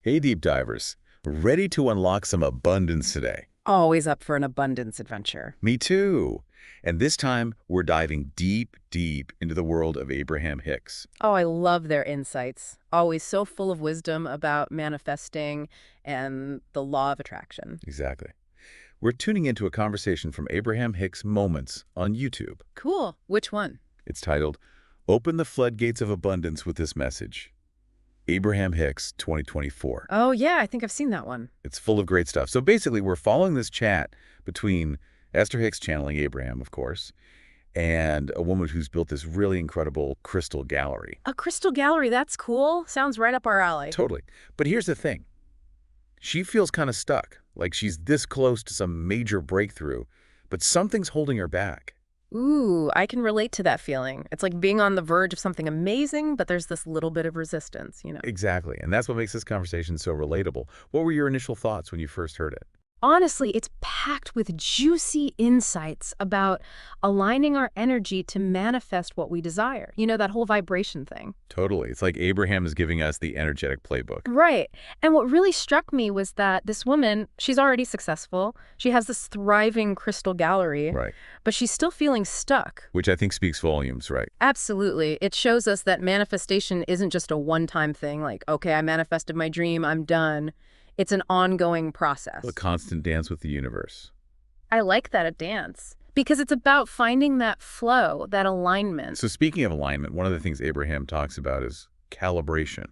Hey, deep divers. Ready to unlock some abundance today? Always up for an abundance adventure. Me too. And this time, we're diving deep, deep into the world of Abraham Hicks. Oh, I love their insights. Always so full of wisdom about manifesting and the law of attraction. Exactly. We're tuning into a conversation from Abraham Hicks Moments on YouTube. Cool. Which one? It's titled, Open the Floodgates of Abundance with This Message. Abraham Hicks, 2024. Oh, yeah, I think I've seen that one. It's full of great stuff. So basically, we're following this chat between Esther Hicks channeling Abraham, of course, and a woman who's built this really incredible crystal gallery. A crystal gallery, that's cool. Sounds right up our alley. Totally. But here's the thing. She feels kind of stuck, like she's this close to some major breakthrough, but something's holding her back. Ooh, I can relate to that feeling. It's like being on the verge of something amazing, but there's this little bit of resistance. Exactly. And that's what makes this conversation so relatable. What were your initial thoughts when you first heard it? Honestly, it's packed with juicy insights about aligning our energy to manifest what we desire. That whole vibration thing. Totally. It's like Abraham is giving us the energetic playbook. Right. And what really struck me was that this woman, she's already successful. She has this thriving crystal gallery. Right. But she's still feeling stuck. Which I think speaks volumes, right? Absolutely. It shows us that manifestation isn't just a one-time thing, like, okay, I manifested my dream, I'm done. It's an ongoing process. A constant dance with the universe. I like that, a dance, because it's about finding that flow, that alignment. So speaking of alignment, one of the things Abraham talks about is calibration.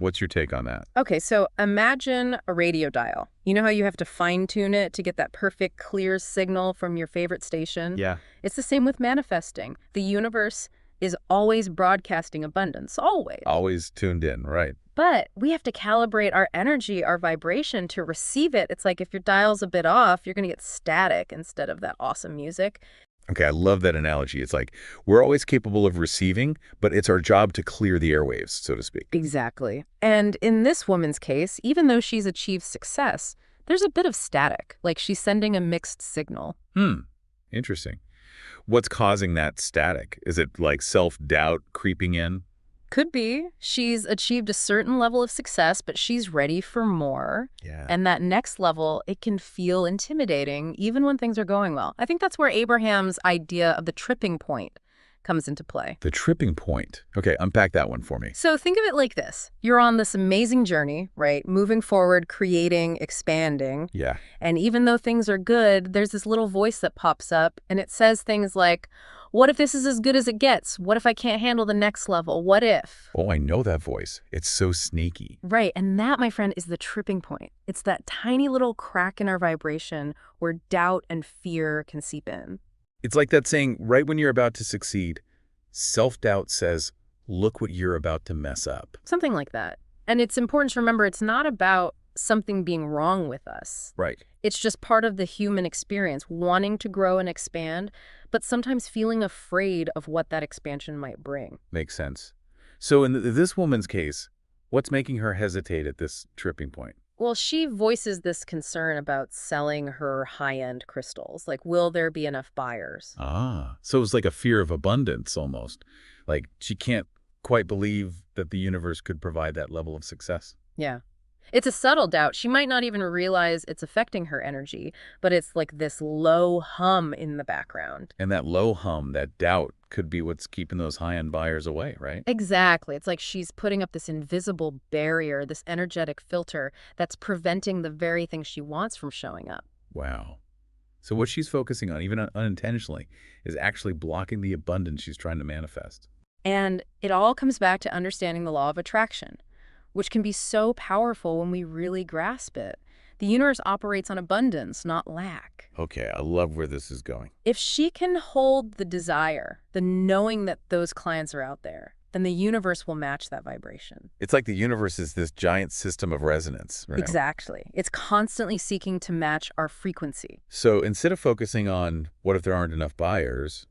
What's your take on that? Okay, so imagine a radio dial. You know how you have to fine-tune it to get that perfect, clear signal from your favorite station? Yeah. It's the same with manifesting. The universe is always broadcasting abundance, always. Always tuned in, right? But we have to calibrate our energy, our vibration to receive it. It's like if your dial's a bit off, you're going to get static instead of that awesome music. Okay, I love that analogy. It's like we're always capable of receiving, but it's our job to clear the airwaves, so to speak. Exactly. And in this woman's case, even though she's achieved success, there's a bit of static, like she's sending a mixed signal. Interesting. What's causing that static? Is it like self-doubt creeping in? Could be. She's achieved a certain level of success, but she's ready for more. Yeah. And that next level, it can feel intimidating, even when things are going well. I think that's where Abraham's idea of the tripping point comes into play. The tripping point. Okay, unpack that one for me. So think of it like this. You're on this amazing journey, right? Moving forward, creating, expanding. Yeah. And even though things are good, there's this little voice that pops up, and it says things like, what if this is as good as it gets? What if I can't handle the next level? What if? Oh, I know that voice. It's so sneaky. Right, and that, my friend, is the tripping point. It's that tiny little crack in our vibration where doubt and fear can seep in. It's like that saying, right when you're about to succeed, self-doubt says, look what you're about to mess up. Something like that. And it's important to remember it's not about something being wrong with us. Right. It's just part of the human experience, wanting to grow and expand, but sometimes feeling afraid of what that expansion might bring. Makes sense. So in this woman's case, what's making her hesitate at this tripping point? Well, she voices this concern about selling her high-end crystals. Like, will there be enough buyers? So it's like a fear of abundance almost. Like she can't quite believe that the universe could provide that level of success. Yeah. It's a subtle doubt. She might not even realize it's affecting her energy, but it's like this low hum in the background. And that low hum, that doubt, could be what's keeping those high-end buyers away, right? Exactly. It's like she's putting up this invisible barrier, this energetic filter that's preventing the very thing she wants from showing up. Wow. So what she's focusing on, even unintentionally, is actually blocking the abundance she's trying to manifest. And it all comes back to understanding the law of attraction, which can be so powerful when we really grasp it. The universe operates on abundance, not lack. Okay, I love where this is going. If she can hold the desire, the knowing that those clients are out there, then the universe will match that vibration. It's like the universe is this giant system of resonance, right? Exactly. It's constantly seeking to match our frequency. So instead of focusing on what if there aren't enough buyers,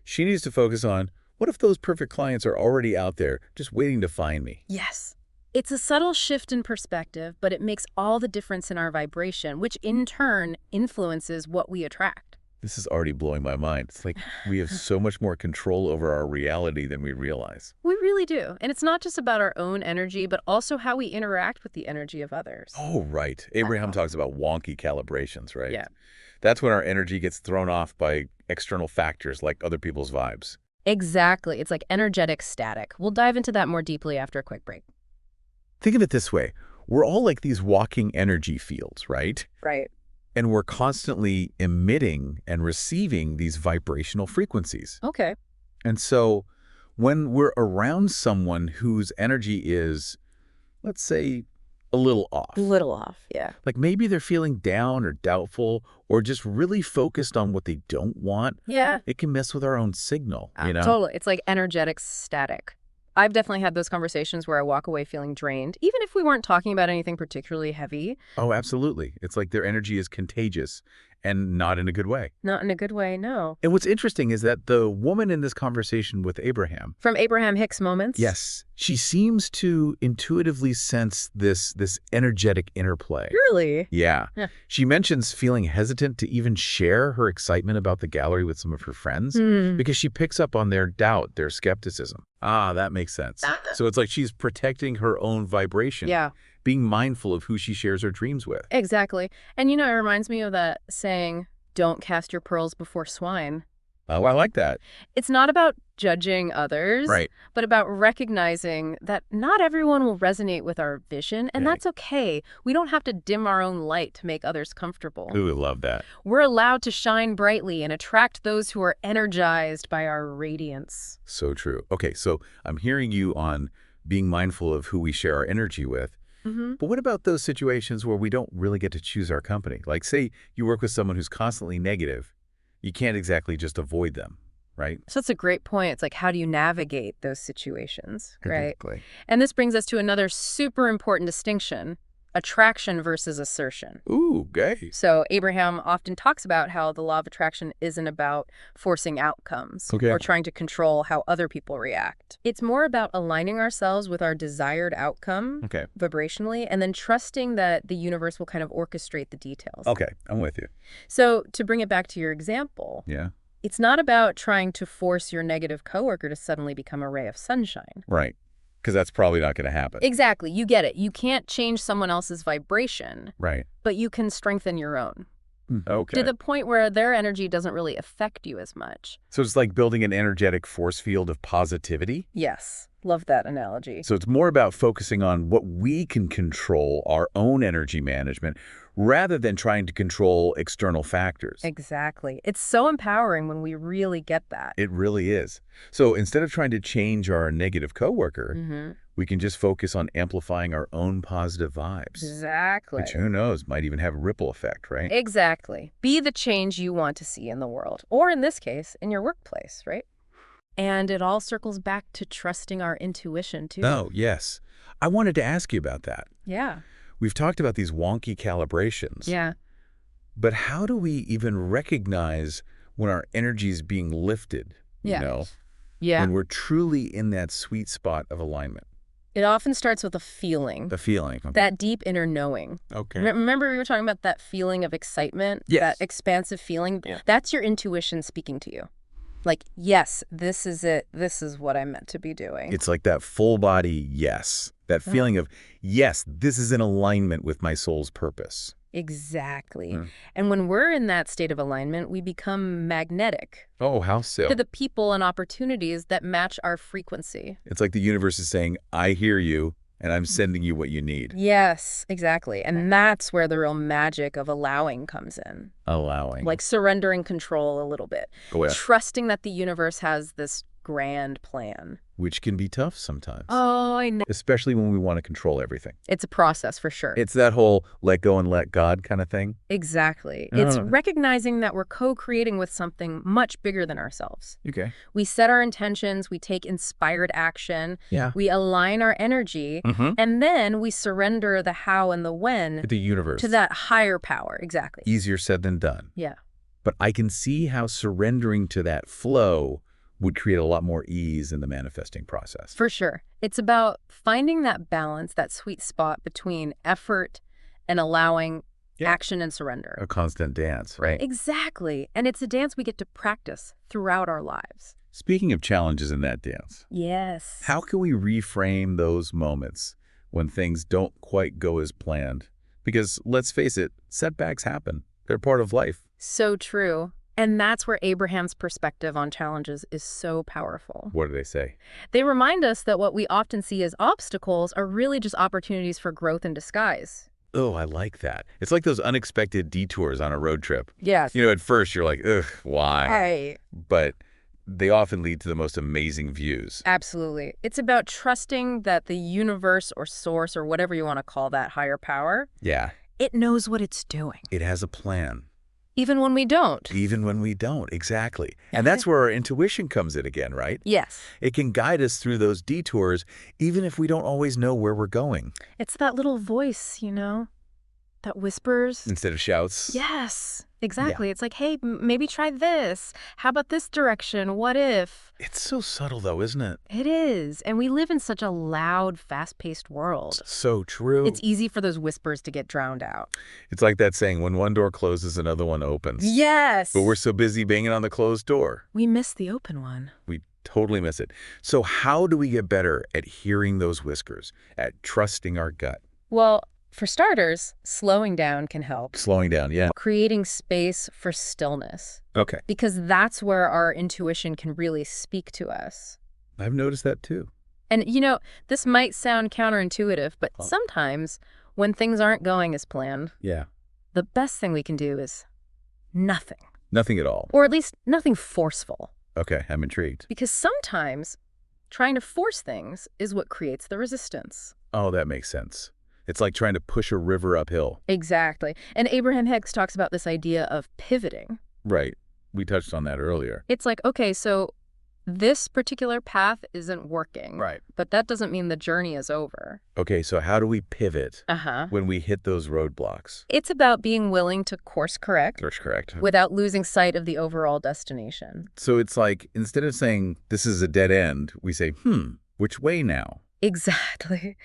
she needs to focus on what if those perfect clients are already out there just waiting to find me? Yes. It's a subtle shift in perspective, but it makes all the difference in our vibration, which in turn influences what we attract. This is already blowing my mind. It's like we have so much more control over our reality than we realize. We really do. And it's not just about our own energy, but also how we interact with the energy of others. Oh, right. Abraham talks about wonky calibrations, right? Yeah. That's when our energy gets thrown off by external factors like other people's vibes. Exactly. It's like energetic static. We'll dive into that more deeply after a quick break. Think of it this way. We're all like these walking energy fields, right? Right. And we're constantly emitting and receiving these vibrational frequencies. Okay. And so when we're around someone whose energy is, let's say, a little off, Little off, yeah. like maybe they're feeling down or doubtful or just really focused on what they don't want, Yeah. it can mess with our own signal, you know? Totally. It's like energetic static. I've definitely had those conversations where I walk away feeling drained, even if we weren't talking about anything particularly heavy. Oh, absolutely. It's like their energy is contagious and not in a good way. Not in a good way, no. And what's interesting is that the woman in this conversation with Abraham, From Abraham Hicks Moments? yes, she seems to intuitively sense this energetic interplay. Really? Yeah. Yeah. She mentions feeling hesitant to even share her excitement about the gallery with some of her friends because she picks up on their doubt, their skepticism. Ah, that makes sense. So it's like she's protecting her own vibration. Yeah. Being mindful of who she shares her dreams with. Exactly. And it reminds me of that saying, don't cast your pearls before swine. Oh, I like that. It's not about judging others, Right. but about recognizing that not everyone will resonate with our vision, and Right. that's okay. We don't have to dim our own light to make others comfortable. Ooh, I love that. We're allowed to shine brightly and attract those who are energized by our radiance. So true. Okay, so I'm hearing you on being mindful of who we share our energy with. But what about those situations where we don't really get to choose our company? Like, say you work with someone who's constantly negative. You can't exactly just avoid them, right? So that's a great point. It's like, how do you navigate those situations, right? Exactly. And this brings us to another super important distinction, attraction versus assertion. Ooh, gay. So Abraham often talks about how the law of attraction isn't about forcing outcomes or trying to control how other people react. It's more about aligning ourselves with our desired outcome vibrationally and then trusting that the universe will kind of orchestrate the details. Okay, I'm with you. So to bring it back to your example, Yeah. it's not about trying to force your negative coworker to suddenly become a ray of sunshine. Right. Because that's probably not going to happen. Exactly. You get it. You can't change someone else's vibration, Right. but you can strengthen your own. Okay. To the point where their energy doesn't really affect you as much. So it's like building an energetic force field of positivity? Yes. Love that analogy. So it's more about focusing on what we can control, our own energy management, rather than trying to control external factors. Exactly. It's so empowering when we really get that. It really is. So instead of trying to change our negative coworker, we can just focus on amplifying our own positive vibes. Exactly. Which, who knows, might even have a ripple effect, right? Exactly. Be the change you want to see in the world, or in this case, in your workplace, right? And it all circles back to trusting our intuition, too. Oh, yes. I wanted to ask you about that. Yeah. We've talked about these wonky calibrations. Yeah. But how do we even recognize when our energy is being lifted, Yeah. you know? Yeah. When we're truly in that sweet spot of alignment? It often starts with a feeling. The feeling. Okay. That deep inner knowing. Okay. Remember we were talking about that feeling of excitement? Yes. That expansive feeling? Yeah. That's your intuition speaking to you. Like, yes, this is it. This is what I'm meant to be doing. It's like that full body yes. That feeling of, yes, this is in alignment with my soul's purpose. Exactly. And when we're in that state of alignment, we become magnetic Oh, how so? to the people and opportunities that match our frequency. It's like the universe is saying, I hear you, and I'm sending you what you need. Yes, exactly. And that's where the real magic of allowing comes in. Allowing. Like surrendering control a little bit. Oh, yeah. Trusting that the universe has this grand plan. Which can be tough sometimes. Oh, I know. Especially when we want to control everything. It's a process for sure. It's that whole let go and let God kind of thing. Exactly. No. It's recognizing that we're co-creating with something much bigger than ourselves. Okay. We set our intentions, we take inspired action, Yeah. we align our energy, and then we surrender the how and the when The universe. to that higher power. Exactly. Easier said than done. Yeah. But I can see how surrendering to that flow would create a lot more ease in the manifesting process. For sure. It's about finding that balance, that sweet spot between effort and allowing action and surrender. A constant dance, right? Exactly. And it's a dance we get to practice throughout our lives. Speaking of challenges in that dance. Yes. How can we reframe those moments when things don't quite go as planned? Because let's face it, setbacks happen. They're part of life. So true. And that's where Abraham's perspective on challenges is so powerful. What do they say? They remind us that what we often see as obstacles are really just opportunities for growth in disguise. Oh, I like that. It's like those unexpected detours on a road trip. Yes. At first you're like, ugh, why? Right. But they often lead to the most amazing views. Absolutely. It's about trusting that the universe or source or whatever you want to call that higher power, it knows what it's doing. It has a plan. Even when we don't. Even when we don't, exactly. And that's where our intuition comes in again, right? Yes. It can guide us through those detours, even if we don't always know where we're going. It's that little voice, that whispers. Instead of shouts. Yes, exactly. Yeah. It's like, hey, maybe try this. How about this direction? What if? It's so subtle, though, isn't it? It is. And we live in such a loud, fast-paced world. So true. It's easy for those whispers to get drowned out. It's like that saying, when one door closes, another one opens. Yes. But we're so busy banging on the closed door. We miss the open one. We totally miss it. So how do we get better at hearing those whispers, at trusting our gut? Well, for starters, slowing down can help. Slowing down, yeah. Creating space for stillness. Okay. Because that's where our intuition can really speak to us. I've noticed that too. And, this might sound counterintuitive, but sometimes when things aren't going as planned, the best thing we can do is nothing. Nothing at all. Or at least nothing forceful. Okay, I'm intrigued. Because sometimes trying to force things is what creates the resistance. Oh, that makes sense. It's like trying to push a river uphill. Exactly. And Abraham Hicks talks about this idea of pivoting. Right. We touched on that earlier. It's like, okay, so this particular path isn't working. Right. But that doesn't mean the journey is over. Okay, so how do we pivot when we hit those roadblocks? It's about being willing to course correct. Course correct. Without losing sight of the overall destination. So it's like, instead of saying, this is a dead end, we say, which way now? Exactly.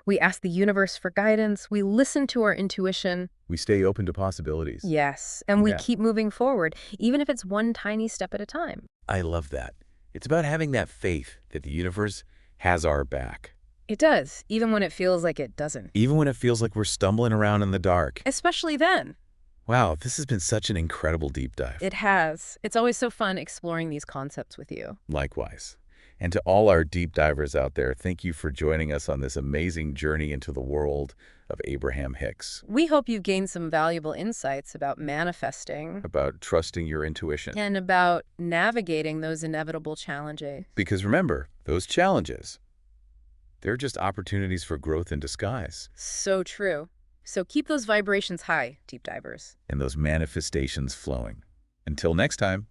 We ask the universe for guidance. We listen to our intuition. We stay open to possibilities. Yes, and we keep moving forward, even if it's one tiny step at a time. I love that. It's about having that faith that the universe has our back. It does, even when it feels like it doesn't. Even when it feels like we're stumbling around in the dark. Especially then. Wow, this has been such an incredible deep dive. It has. It's always so fun exploring these concepts with you. Likewise. And to all our deep divers out there, thank you for joining us on this amazing journey into the world of Abraham Hicks. We hope you've gained some valuable insights about manifesting. About trusting your intuition. And about navigating those inevitable challenges. Because remember, those challenges, they're just opportunities for growth in disguise. So true. So keep those vibrations high, deep divers. And those manifestations flowing. Until next time.